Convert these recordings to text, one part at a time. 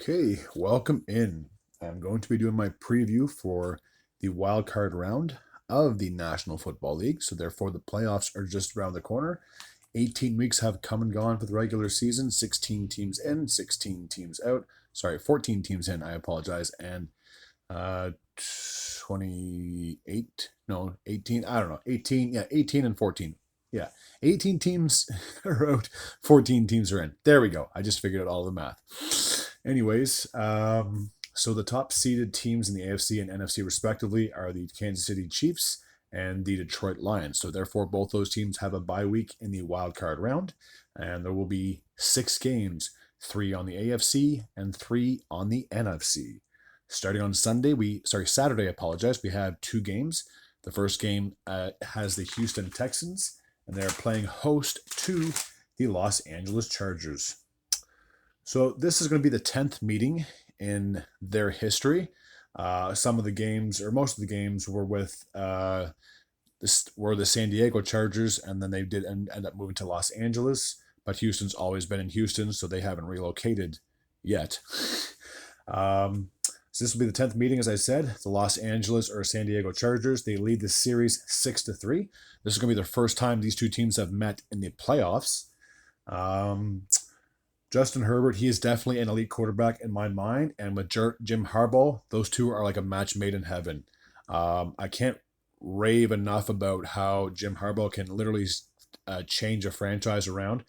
Okay, welcome in. I'm going to be doing my preview for the wild card round of the National Football League. So therefore, the playoffs are just around the corner. 18 weeks have come and gone for the regular season. 16 teams in, 16 teams out. Sorry, 14 teams in. I apologize. And uh, 28, no, 18. I don't know. 18, yeah, 18 and 14. Yeah, 18 teams are out. 14 teams are in. There we go. I just figured out all the math. Anyways, so the top seeded teams in the AFC and NFC respectively are the Kansas City Chiefs and the Detroit Lions. So therefore, both those teams have a bye week in the wild card round, and there will be 6 games, 3 on the AFC and 3 on the NFC. Starting on Saturday, we have 2 games. The first game has the Houston Texans, and they're playing host to the Los Angeles Chargers. So this is going to be the 10th meeting in their history. Some of the games, or most of the games, were with were the San Diego Chargers, and then they did end up moving to Los Angeles. But Houston's always been in Houston, so they haven't relocated yet. So this will be the 10th meeting, as I said. The Los Angeles or San Diego Chargers, they lead the series 6-3. This is going to be the first time these two teams have met in the playoffs. Justin Herbert, he is definitely an elite quarterback in my mind. And with Jim Harbaugh, those two are like a match made in heaven. I can't rave enough about how Jim Harbaugh can literally change a franchise around,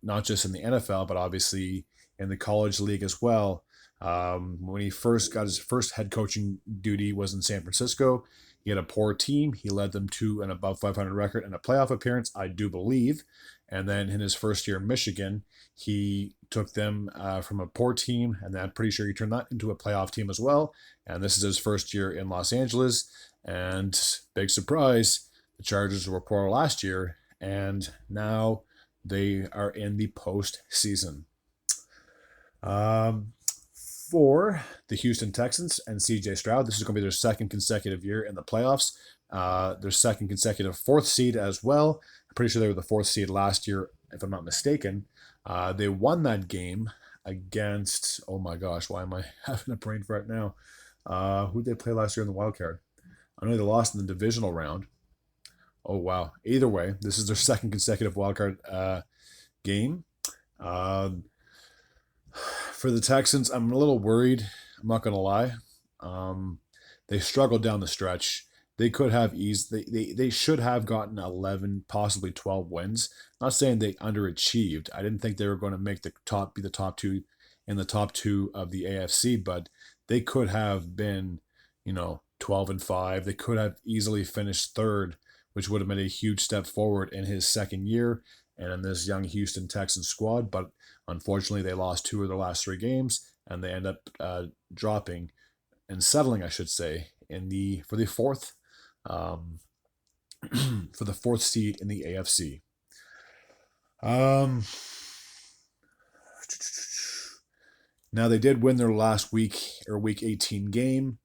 not just in the NFL, but obviously in the college league as well. When he first got his first head coaching duty was in San Francisco. He had a poor team. He led them to an above 500 record and a playoff appearance, I do believe. And then in his first year in Michigan, he took them from a poor team, and I'm pretty sure he turned that into a playoff team as well. And this is his first year in Los Angeles. And big surprise, the Chargers were poor last year, and now they are in the postseason. For the Houston Texans and CJ Stroud, this is going to be their second consecutive year in the playoffs. Their second consecutive fourth seed as well. I'm pretty sure they were the fourth seed last year, if I'm not mistaken. They won that game against, oh my gosh, why am I having a brain fart now? Who did they play last year in the wild card? I know they lost in the divisional round. Oh wow. Either way, this is their second consecutive wild card game. For the Texans, I'm a little worried. I'm not going to lie. They struggled down the stretch. They could have eased. They should have gotten 11, possibly 12 wins. Not saying they underachieved. I didn't think they were going to be the top two in the top two of the AFC, but they could have been, 12-5. They could have easily finished third, which would have been a huge step forward in his second year and in this young Houston Texans squad. But unfortunately, they lost 2 of their last 3 games, and they end up dropping and settling, I should say, for the fourth for the fourth seed in the AFC. Now they did win their last week 18 game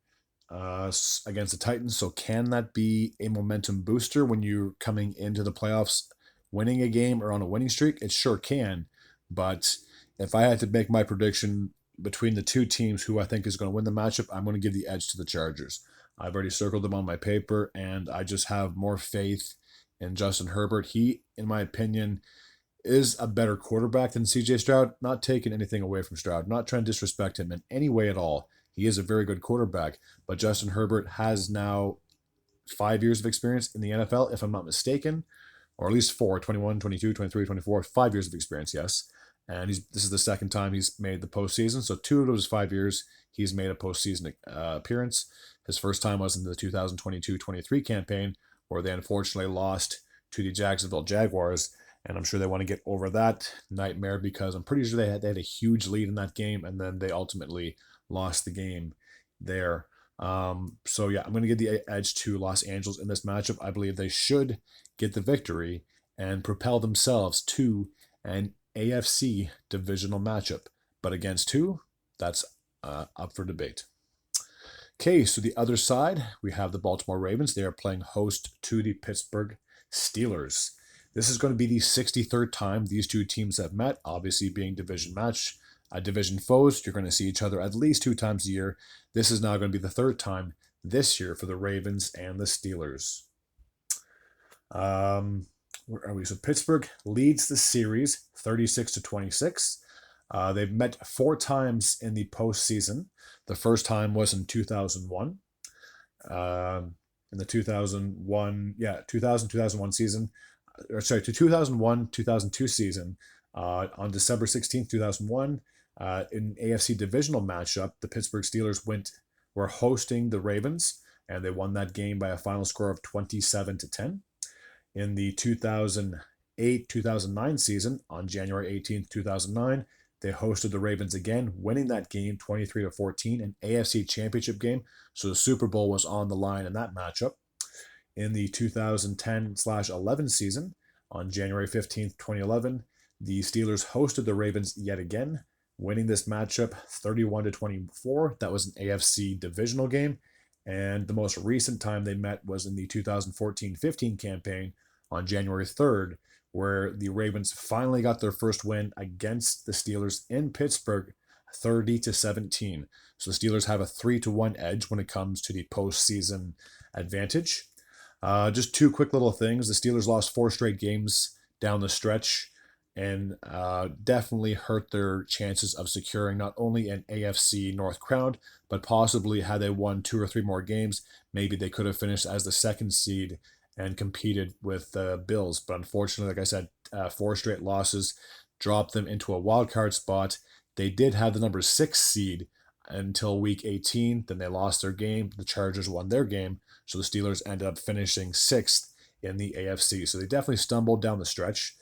against the Titans. So can that be a momentum booster when you're coming into the playoffs, winning a game or on a winning streak? It sure can. But if I had to make my prediction between the two teams who I think is going to win the matchup, I'm going to give the edge to the Chargers. I've already circled them on my paper, and I just have more faith in Justin Herbert. He, in my opinion, is a better quarterback than CJ Stroud. Not taking anything away from Stroud, not trying to disrespect him in any way at all. He is a very good quarterback, but Justin Herbert has now 5 years of experience in the NFL, if I'm not mistaken, or at least 4, 21, 22, 23, 24, 5 years of experience, yes. And this is the second time he's made the postseason. So 2 of those 5 years, he's made a postseason appearance. His first time was in the 2022-23 campaign, where they unfortunately lost to the Jacksonville Jaguars. And I'm sure they want to get over that nightmare because I'm pretty sure they had a huge lead in that game, and then they ultimately lost the game there. So yeah, I'm going to give the edge to Los Angeles in this matchup. I believe they should get the victory and propel themselves to an AFC divisional matchup. But against who? That's up for debate. Okay, so the other side, we have the Baltimore Ravens. They are playing host to the Pittsburgh Steelers. This is going to be the 63rd time these two teams have met, obviously being division foes. You're going to see each other at least 2 times a year. This is now going to be the 3rd time this year for the Ravens and the Steelers. Where are we? So Pittsburgh leads the series 36-26. They've met 4 times in the postseason. The first time was in 2001. In the 2001 season, or sorry, to 2001-2002 season, on December 16th, 2001, in AFC divisional matchup, the Pittsburgh Steelers were hosting the Ravens, and they won that game by a final score of 27-10. In the 2008-2009 season, on January 18th, 2009, they hosted the Ravens again, winning that game 23-14, an AFC championship game. So the Super Bowl was on the line in that matchup. In the 2010/11 season, on January 15th, 2011, the Steelers hosted the Ravens yet again, winning this matchup 31-24. That was an AFC divisional game. And the most recent time they met was in the 2014-15 campaign on January 3rd, where the Ravens finally got their first win against the Steelers in Pittsburgh, 30-17. So the Steelers have a 3-1 edge when it comes to the postseason advantage. Just 2 quick little things. The Steelers lost 4 straight games down the stretch, and definitely hurt their chances of securing not only an AFC North crown, but possibly had they won 2 or 3 more games, maybe they could have finished as the 2nd seed and competed with the Bills. But unfortunately, like I said, 4 straight losses dropped them into a wild card spot. They did have the number 6 seed until week 18. Then they lost their game. The Chargers won their game. So the Steelers ended up finishing 6th in the AFC. So they definitely stumbled down the stretch.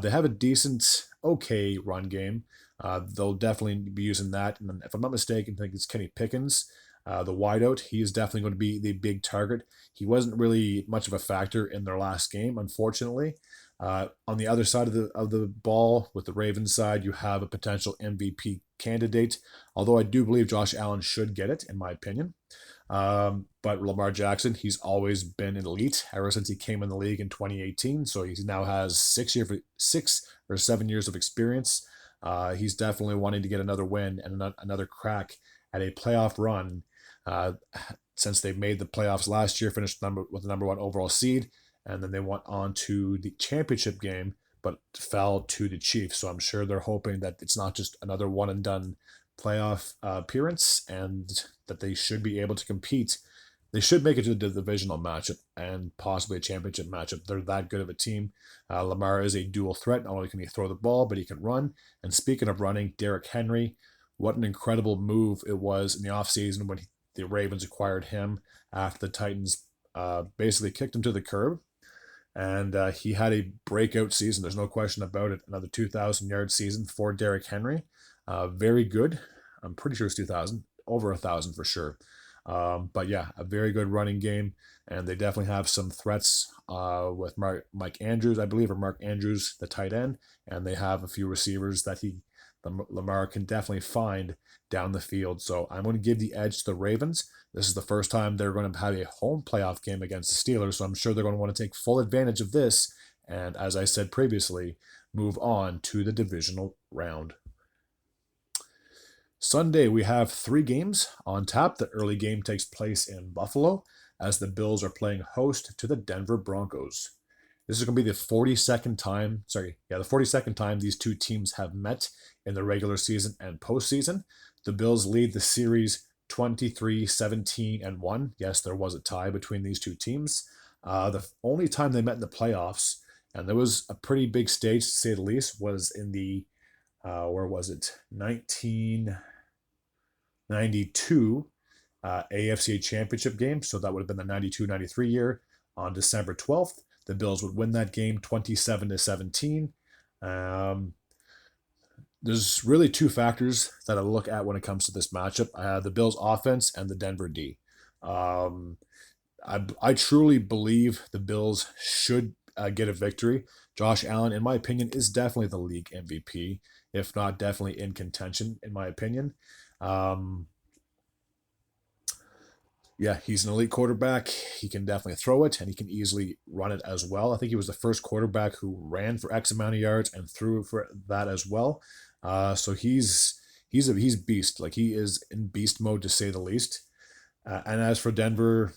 They have a decent, okay run game. They'll definitely be using that. And if I'm not mistaken, I think it's Kenny Pickens, the wideout. He is definitely going to be the big target. He wasn't really much of a factor in their last game, unfortunately. On the other side of the ball, with the Ravens side, you have a potential MVP candidate, although I do believe Josh Allen should get it, in my opinion. But Lamar Jackson, he's always been an elite ever since he came in the league in 2018. So he now has 6 or 7 years of experience. He's definitely wanting to get another win and another crack at a playoff run. Since they made the playoffs last year, finished with the number 1 overall seed, and then they went on to the championship game, but fell to the Chiefs. So I'm sure they're hoping that it's not just another one and done playoff appearance, and that they should be able to compete. They should make it to the divisional matchup and possibly a championship matchup. They're that good of a team. Lamar is a dual threat. Not only can he throw the ball, but he can run. And speaking of running, Derrick Henry, what an incredible move it was in the offseason when the Ravens acquired him after the Titans basically kicked him to the curb. And he had a breakout season. There's no question about it. Another 2,000-yard season for Derrick Henry. Very good. I'm pretty sure it's 2,000. Over 1,000 for sure. But yeah, a very good running game. And they definitely have some threats with Mike Andrews, I believe, or Mark Andrews, the tight end. And they have a few receivers that Lamar can definitely find down the field. So I'm going to give the edge to the Ravens. This is the first time they're going to have a home playoff game against the Steelers, so I'm sure they're going to want to take full advantage of this, and as I said previously, move on to the divisional round. Sunday, we have 3 games on tap. The early game takes place in Buffalo as the Bills are playing host to the Denver Broncos. This is going to be the 42nd time these two teams have met in the regular season and postseason. The Bills lead the series 23-17-1. Yes, there was a tie between these two teams. The only time they met in the playoffs, and there was a pretty big stage to say the least, was in the, 1992 AFC Championship game. So that would have been the 92-93 year. On December 12th, the Bills would win that game 27-17. There's really 2 factors that I look at when it comes to this matchup. The Bills offense and the Denver D. I truly believe the Bills should get a victory. Josh Allen, in my opinion, is definitely the league MVP, if not definitely in contention, in my opinion. Yeah, he's an elite quarterback. He can definitely throw it, and he can easily run it as well. I think he was the first quarterback who ran for X amount of yards and threw for that as well. So he's beast. Like he is in beast mode to say the least. And as for Denver,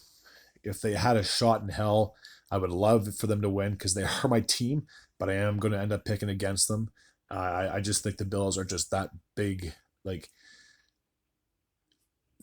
if they had a shot in hell, I would love for them to win because they are my team. But I am going to end up picking against them. I just think the Bills are just that big. Like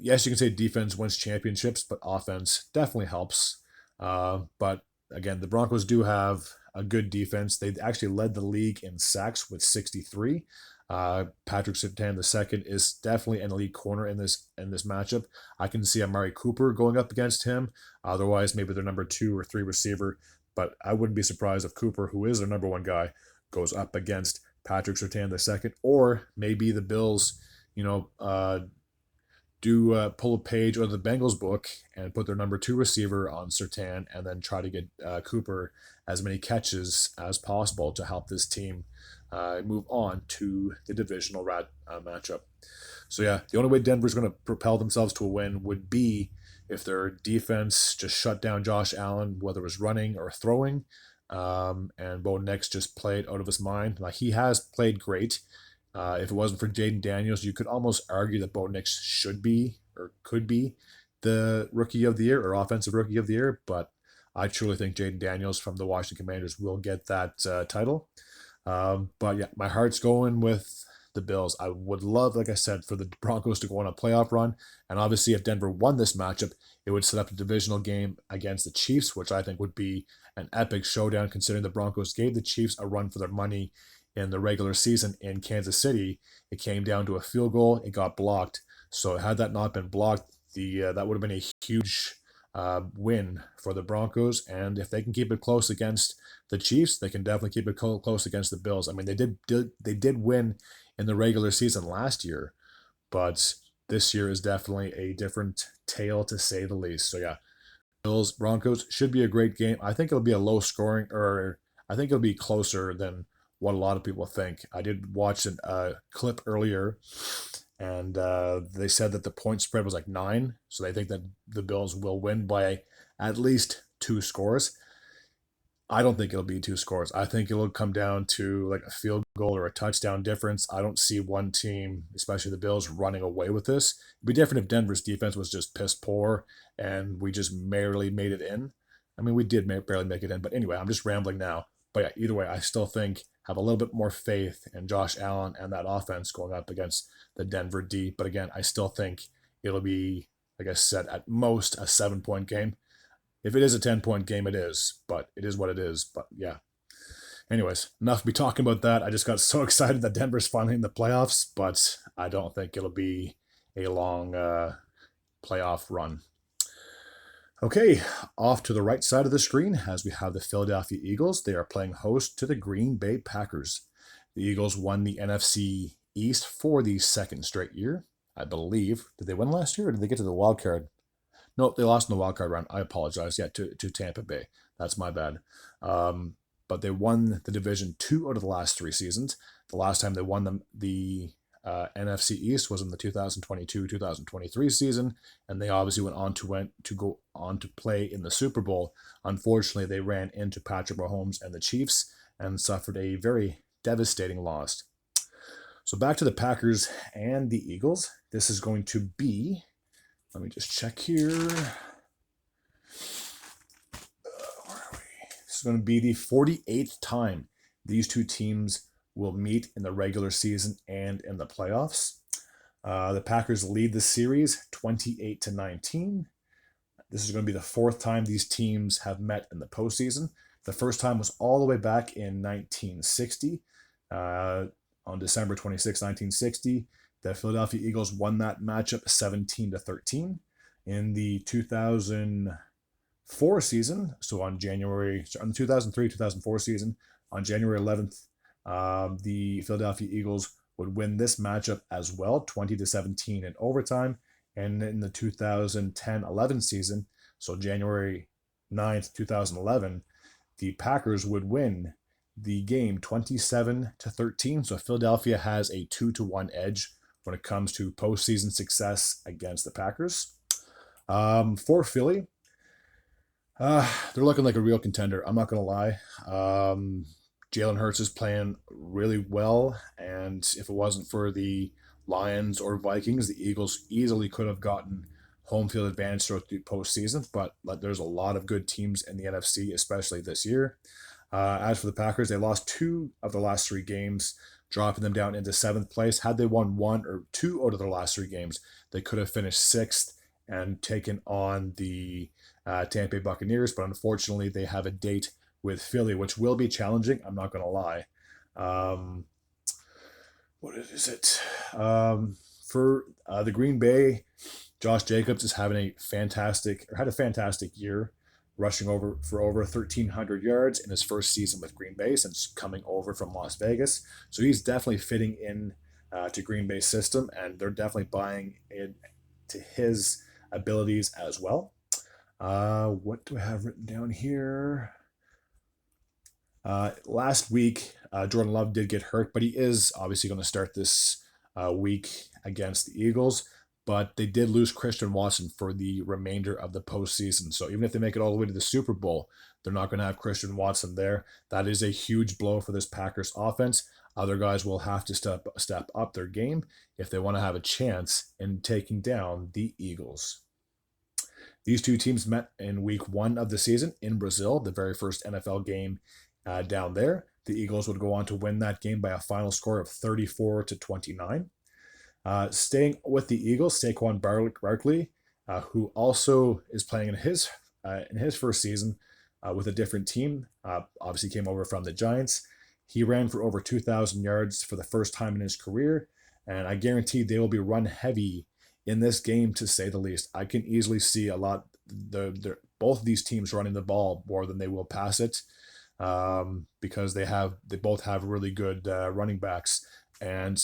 yes, you can say defense wins championships, but offense definitely helps. But again, the Broncos do have a good defense. They actually led the league in sacks with 63. Patrick Surtain II is definitely an elite corner in this matchup. I can see Amari Cooper going up against him. Otherwise, maybe their number 2 or 3 receiver. But I wouldn't be surprised if Cooper, who is their number 1 guy, goes up against Patrick Surtain II, or maybe the Bills, you know, do pull a page out of the Bengals book and put their number 2 receiver on Surtain, and then try to get Cooper as many catches as possible to help this team move on to the divisional matchup. So yeah, the only way Denver's going to propel themselves to a win would be if their defense just shut down Josh Allen, whether it was running or throwing, and Bo Nix just played out of his mind. Like he has played great. If it wasn't for Jaden Daniels, you could almost argue that Bo Nix should be or could be the rookie of the year or offensive rookie of the year. But I truly think Jaden Daniels from the Washington Commanders will get that title. But yeah, my heart's going with the Bills. I would love, like I said, for the Broncos to go on a playoff run. And obviously, if Denver won this matchup, it would set up a divisional game against the Chiefs, which I think would be an epic showdown considering the Broncos gave the Chiefs a run for their money in the regular season in Kansas City. It came down to a field goal. It got blocked. So had that not been blocked, that would have been a huge win for the Broncos. And if they can keep it close against the Chiefs, they can definitely keep it close against the Bills. I mean, they did win in the regular season last year, but this year is definitely a different tale to say the least. So yeah, Bills Broncos should be a great game. I think it'll be a low scoring, or I think it'll be closer than what a lot of people think. I did watch a clip earlier, and they said that the point spread was like 9, so they think that the Bills will win by at least 2 scores. I don't think it'll be 2 scores. I think it'll come down to like a field goal or a touchdown difference. I don't see one team, especially the Bills, running away with this. It'd be different if Denver's defense was just piss poor and we just barely made it in. I mean, we did barely make it in, but anyway, I'm just rambling now. But yeah, either way, I still think have a little bit more faith in Josh Allen and that offense going up against the Denver D. But again, I still think it'll be, like I said, at most a 7-point game. If it is a 10-point game, it is, but it is what it is. But yeah. Anyways, enough me talking about that. I just got so excited that Denver's finally in the playoffs, but I don't think it'll be a long playoff run. Okay, off to the right side of the screen as we have the Philadelphia Eagles. They are playing host to the Green Bay Packers. The Eagles won the NFC East for the second straight year, I believe. Did they win last year or did they get to the wild card? No, they lost in the wild card round. I apologize. Yeah, to Tampa Bay. That's my bad. But they won the division 2 out of the last 3 seasons. The last time they won the NFC East was in the 2022-2023 season, and they obviously went to go on to play in the Super Bowl. Unfortunately, they ran into Patrick Mahomes and the Chiefs and suffered a very devastating loss. So back to the Packers and the Eagles. This is going to be, let me just check here. Where are we? This is going to be the 48th time these two teams will meet in the regular season and in the playoffs. The Packers lead the series 28-19. This is going to be the 4th time these teams have met in the postseason. The first time was all the way back in 1960. On December 26, 1960, the Philadelphia Eagles won that matchup 17-13. In the 2004 season, so on the 2003-2004 season, on January 11th, the Philadelphia Eagles would win this matchup as well, 20-17 in overtime. And in the 2010-11 season, so January 9th, 2011, the Packers would win the game 27-13. So Philadelphia has a 2-1 edge when it comes to postseason success against the Packers. For Philly, they're looking like a real contender. I'm not gonna lie. Jalen Hurts is playing really well, and if it wasn't for the Lions or Vikings, the Eagles easily could have gotten home field advantage throughout the postseason. But like, there's a lot of good teams in the NFC, especially this year. As for the Packers, they lost two of the last three games, dropping them down into seventh place. Had they won one or two out of their last three games, they could have finished sixth and taken on the Tampa Bay Buccaneers. But unfortunately, they have a date with Philly, which will be challenging. I'm not going to lie. Um, what is it? For the Green Bay, Josh Jacobs is having a fantastic, or had a fantastic year, rushing over for over 1,300 yards in his first season with Green Bay since coming over from Las Vegas. So he's definitely fitting in to Green Bay's system, and they're definitely buying into his abilities as well. What do I have written down here? Last week, Jordan Love did get hurt, but he is obviously going to start this week against the Eagles. But they did lose Christian Watson for the remainder of the postseason. So even if they make it all the way to the Super Bowl, they're not going to have Christian Watson there. That is a huge blow for this Packers offense. Other guys will have to step up their game if they want to have a chance in taking down the Eagles. These two teams met in week one of the season in Brazil, the very first NFL game down there. The Eagles would go on to win that game by a final score of 34-29. Staying with the Eagles, Saquon Barkley, who also is playing in his first season with a different team, obviously came over from the Giants. He ran for over 2,000 yards for the first time in his career, and I guarantee they will be run heavy in this game, to say the least. I can easily see a lot both of these teams running the ball more than they will pass it, because they both have really good running backs. And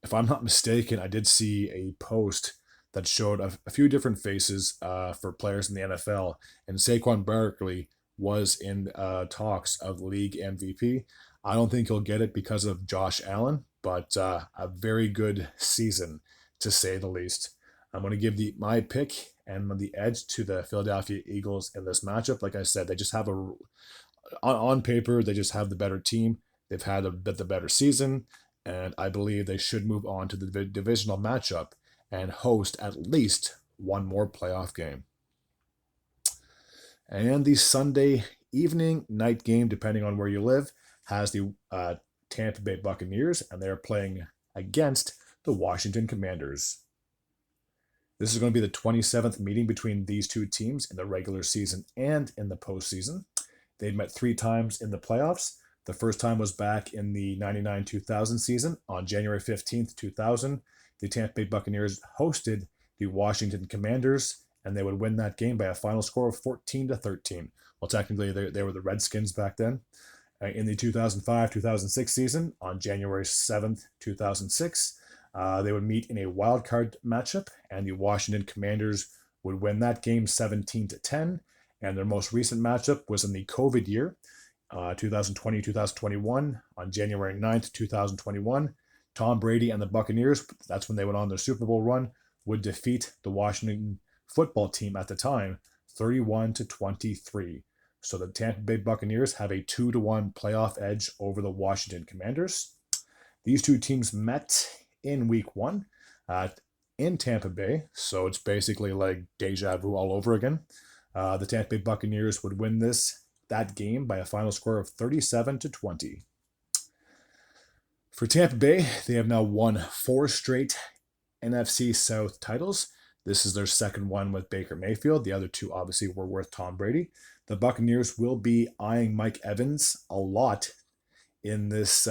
if I'm not mistaken, I did see a post that showed a few different faces for players in the NFL, and Saquon Barkley was in talks of league MVP. I don't think he'll get it because of Josh Allen, but a very good season, to say the least. I'm going to give my pick and the edge to the Philadelphia Eagles in this matchup. Like I said, they just have on paper, they just have the better team. They've had the better season, and I believe they should move on to the divisional matchup and host at least one more playoff game. And the Sunday evening, night game, depending on where you live, has the Tampa Bay Buccaneers, and they're playing against the Washington Commanders. This is going to be the 27th meeting between these two teams in the regular season and in the postseason. They've met three times in the playoffs. The first time was back in the 99-2000 season on January 15th, 2000. The Tampa Bay Buccaneers hosted the Washington Commanders, and they would win that game by a final score of 14-13. Well, technically, they were the Redskins back then. In the 2005-2006 season, on January 7th, 2006, they would meet in a wild card matchup, and the Washington Commanders would win that game 17-10. And their most recent matchup was in the COVID year, 2020-2021, on January 9th, 2021. Tom Brady and the Buccaneers, that's when they went on their Super Bowl run, would defeat the Washington football team at the time 31-23. So the Tampa Bay Buccaneers have a 2-1 playoff edge over the Washington Commanders. These two teams met in week one in Tampa Bay, so it's basically like deja vu all over again. The Tampa Bay Buccaneers would win that game by a final score of 37-20. For Tampa Bay, they have now won 4 straight NFC South titles. This is their second one with Baker Mayfield. The other two obviously were with Tom Brady. The Buccaneers will be eyeing Mike Evans a lot in this.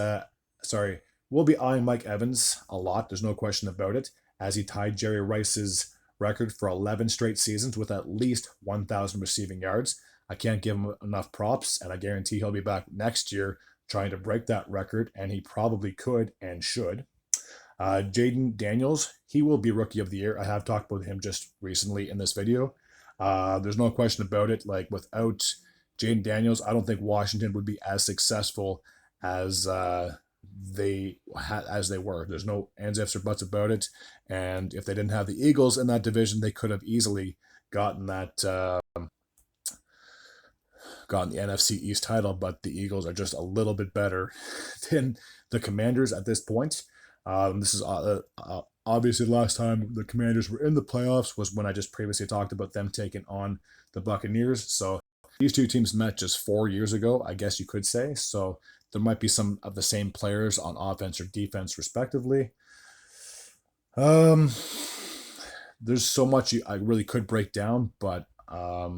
Will be eyeing Mike Evans a lot. There's no question about it, as he tied Jerry Rice's record for 11 straight seasons with at least 1,000 receiving yards. I can't give him enough props, and I guarantee he'll be back next year trying to break that record, and he probably could and should. Jayden Daniels, he will be Rookie of the Year. I have talked about him just recently in this video. There's no question about it. Like, without Jayden Daniels, I don't think Washington would be as successful as they were. There's no ands, ifs, or buts about it. And if they didn't have the Eagles in that division, they could have easily gotten that gotten the NFC East title, but the Eagles are just a little bit better than the Commanders at this point. This is obviously the last time the Commanders were in the playoffs was when I just previously talked about them taking on the Buccaneers. So these two teams met just 4 years ago, I guess you could say. So there might be some of the same players on offense or defense, respectively. Um, there's so much I really could break down, but I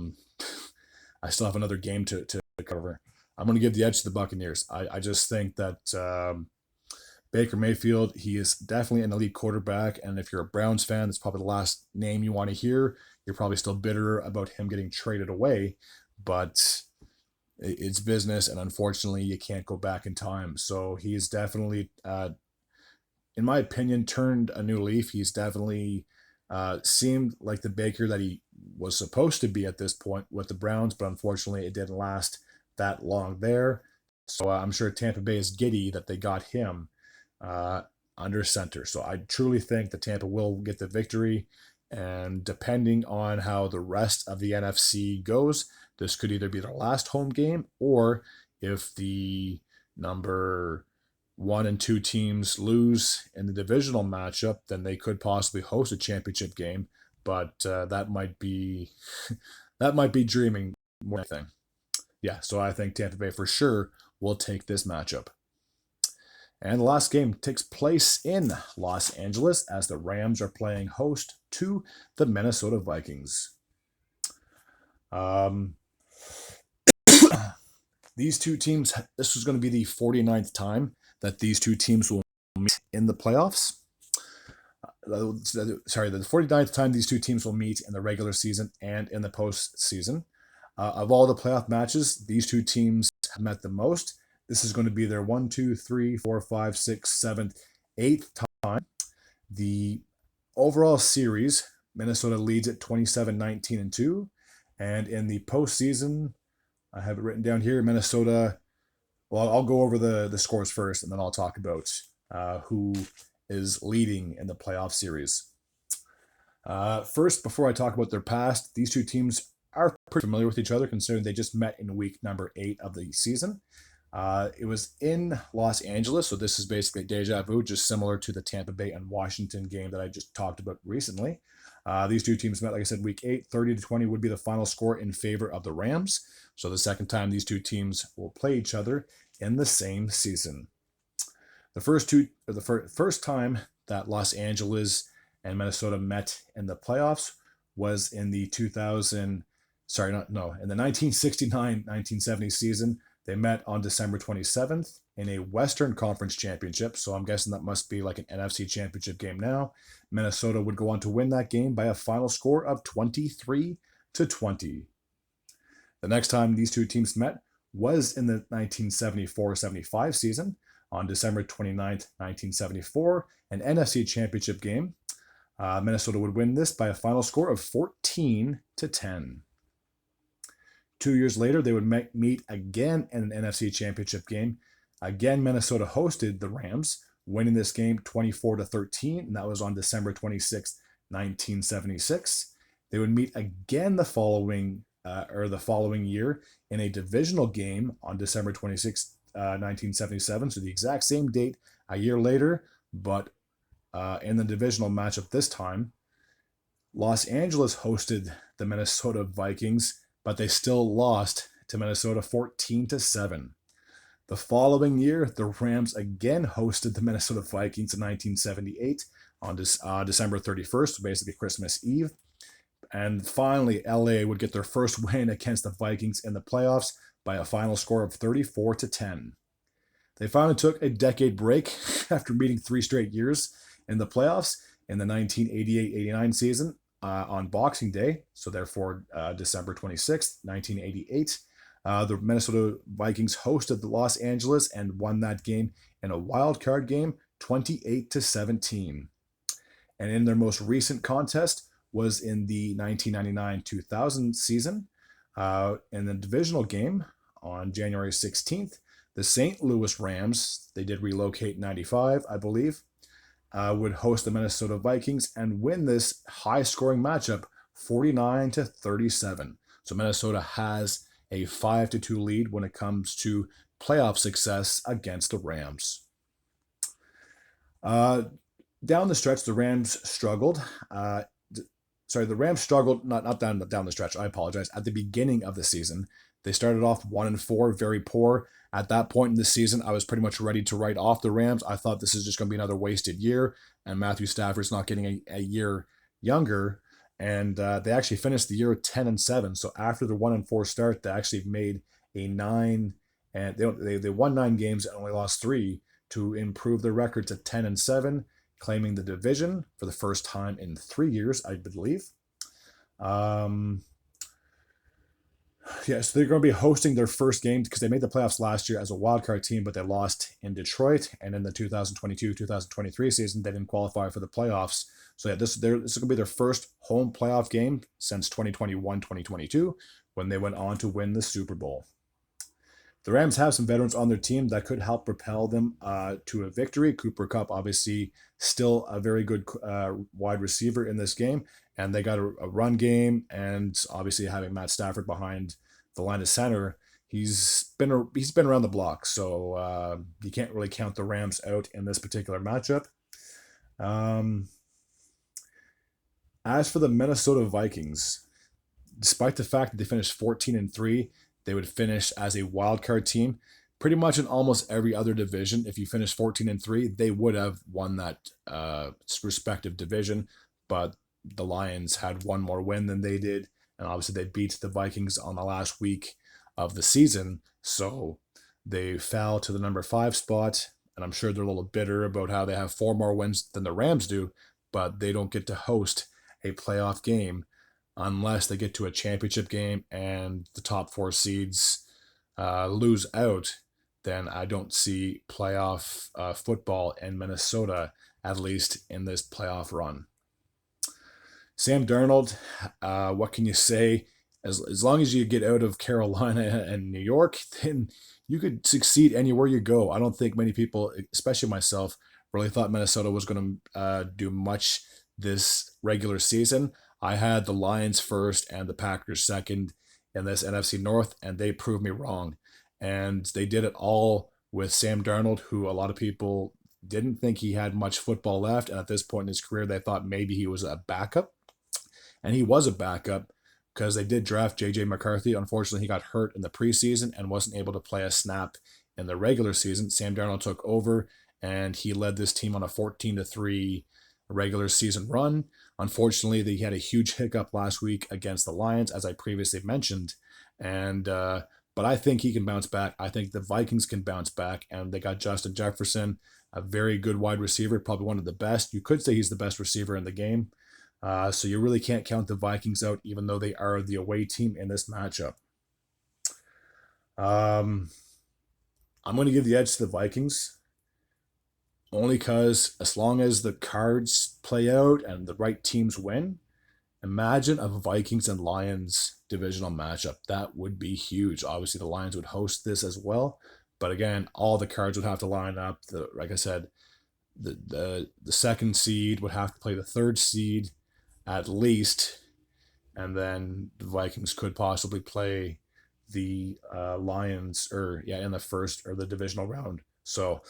still have another game to cover. I'm going to give the edge to the Buccaneers. I just think that Baker Mayfield, he is definitely an elite quarterback. And if you're a Browns fan, that's probably the last name you want to hear. You're probably still bitter about him getting traded away, but it's business. And unfortunately, you can't go back in time. So he's definitely, in my opinion, turned a new leaf. He's definitely seemed like the Baker that he was supposed to be at this point with the Browns, but unfortunately, it didn't last that long there. So I'm sure Tampa Bay is giddy that they got him under center. So I truly think that Tampa will get the victory. And depending on how the rest of the NFC goes, this could either be their last home game, or if the number 1 and 2 teams lose in the divisional matchup, then they could possibly host a championship game. But that might be that might be dreaming more than anything. Yeah, so I think Tampa Bay for sure will take this matchup. And the last game takes place in Los Angeles as the Rams are playing host to the Minnesota Vikings. These two teams, this was going to be the 49th time that these two teams will meet in the playoffs. Sorry, the 49th time these two teams will meet in the regular season and in the postseason. Of all the playoff matches, these two teams have met the most. This is going to be their 1, 2, 3, 4, 5, 6, 7th, 8th time. The overall series, Minnesota leads at 27-19-2. And in the postseason, I have it written down here, Minnesota. Well, I'll go over the scores first, and then I'll talk about who is leading in the playoff series. First, before I talk about their past, these two teams are pretty familiar with each other, considering they just met in week number 8 of the season. It was in Los Angeles, so this is basically deja vu, just similar to the Tampa Bay and Washington game that I just talked about recently. These two teams met, like I said, week 8, 30-20 would be the final score in favor of the Rams. So the second time these two teams will play each other in the same season. The first time that Los Angeles and Minnesota met in the playoffs was in the 1969-1970 season. They met on December 27th in a Western Conference Championship, so I'm guessing that must be like an NFC Championship game now. Minnesota would go on to win that game by a final score of 23-20. The next time these two teams met was in the 1974-75 season on December 29th, 1974, an NFC Championship game. Minnesota would win this by a final score of 14-10. 2 years later, they would meet again in an NFC Championship game. Again, Minnesota hosted the Rams, winning this game 24-13, and that was on December 26, 1976. They would meet again the following year in a divisional game on December 26, 1977, so the exact same date a year later, but in the divisional matchup this time, Los Angeles hosted the Minnesota Vikings, but they still lost to Minnesota 14-7. The following year, the Rams again hosted the Minnesota Vikings in 1978 on December 31st, basically Christmas Eve. And finally, LA would get their first win against the Vikings in the playoffs by a final score of 34-10. They finally took a decade break after meeting 3 straight years in the playoffs in the 1988-89 season on Boxing Day, so therefore December 26th, 1988. The Minnesota Vikings hosted the Los Angeles and won that game in a wild card game, 28-17. And in their most recent contest was in the 1999-2000 season. In the divisional game on January 16th, the St. Louis Rams, they did relocate 95, I believe, would host the Minnesota Vikings and win this high-scoring matchup 49-37. So Minnesota has a 5-2 lead when it comes to playoff success against the Rams. Down the stretch, the Rams struggled. The Rams struggled, not down the stretch, I apologize. At the beginning of the season, they started off 1-4, very poor. At that point in the season, I was pretty much ready to write off the Rams. I thought this is just going to be another wasted year, and Matthew Stafford's not getting a year younger. And they actually finished the year 10-7. So after the 1-4 start, they actually made a 9, and they won 9 games and only lost 3 to improve their record to 10-7, claiming the division for the first time in 3 years, I believe. So they're going to be hosting their first game because they made the playoffs last year as a wildcard team, but they lost in Detroit. And in the 2022-2023 season, they didn't qualify for the playoffs. So yeah, this is going to be their first home playoff game since 2021-2022 when they went on to win the Super Bowl. The Rams have some veterans on their team that could help propel them to a victory. Cooper Kupp, obviously, still a very good wide receiver in this game. And they got a run game, and obviously having Matt Stafford behind the line of center, he's been around the block. So you can't really count the Rams out in this particular matchup. As for the Minnesota Vikings, despite the fact that they finished 14-3, they would finish as a wild card team. Pretty much in almost every other division, if you finish 14-3, they would have won that respective division. But the Lions had one more win than they did, and obviously they beat the Vikings on the last week of the season. So they fell to the number 5 spot, and I'm sure they're a little bitter about how they have 4 more wins than the Rams do, but they don't get to host a playoff game unless they get to a championship game and the top 4 seeds lose out. Then I don't see playoff football in Minnesota, at least in this playoff run. Sam Darnold, what can you say? As long as you get out of Carolina and New York, then you could succeed anywhere you go. I don't think many people, especially myself, really thought Minnesota was going to do much this regular season. I had the Lions first and the Packers second in this NFC North, and they proved me wrong. And they did it all with Sam Darnold, who a lot of people didn't think he had much football left. And at this point in his career, they thought maybe he was a backup. And he was a backup because they did draft J.J. McCarthy. Unfortunately, he got hurt in the preseason and wasn't able to play a snap in the regular season. Sam Darnold took over, and he led this team on a 14-3 regular season run. Unfortunately, they had a huge hiccup last week against the Lions, as I previously mentioned. And but I think he can bounce back. I think the Vikings can bounce back, and they got Justin Jefferson, a very good wide receiver, probably one of the best. You could say he's the best receiver in the game. So you really can't count the Vikings out, even though they are the away team in this matchup. I'm going to give the edge to the Vikings, only because as long as the cards play out and the right teams win, imagine a Vikings and Lions divisional matchup. That would be huge. Obviously, the Lions would host this as well, but again, all the cards would have to line up. Like I said, the second seed would have to play the third seed at least, and then the Vikings could possibly play the Lions in the first or the divisional round. So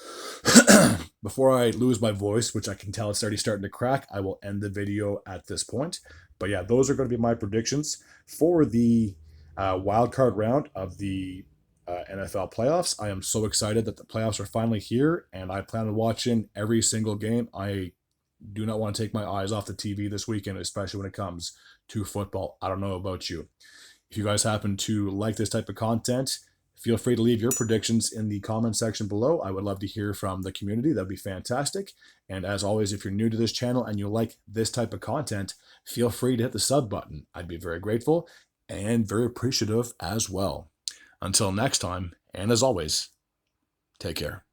before I lose my voice, which I can tell it's already starting to crack, I will end the video at this point. But yeah, those are going to be my predictions for the wild card round of the NFL playoffs. I am so excited that the playoffs are finally here, and I plan on watching every single game. I do not want to take my eyes off the TV this weekend, especially when it comes to football. I don't know about you. If you guys happen to like this type of content, feel free to leave your predictions in the comment section below. I would love to hear from the community. That'd be fantastic. And as always, if you're new to this channel and you like this type of content, feel free to hit the sub button. I'd be very grateful and very appreciative as well. Until next time, and as always, take care.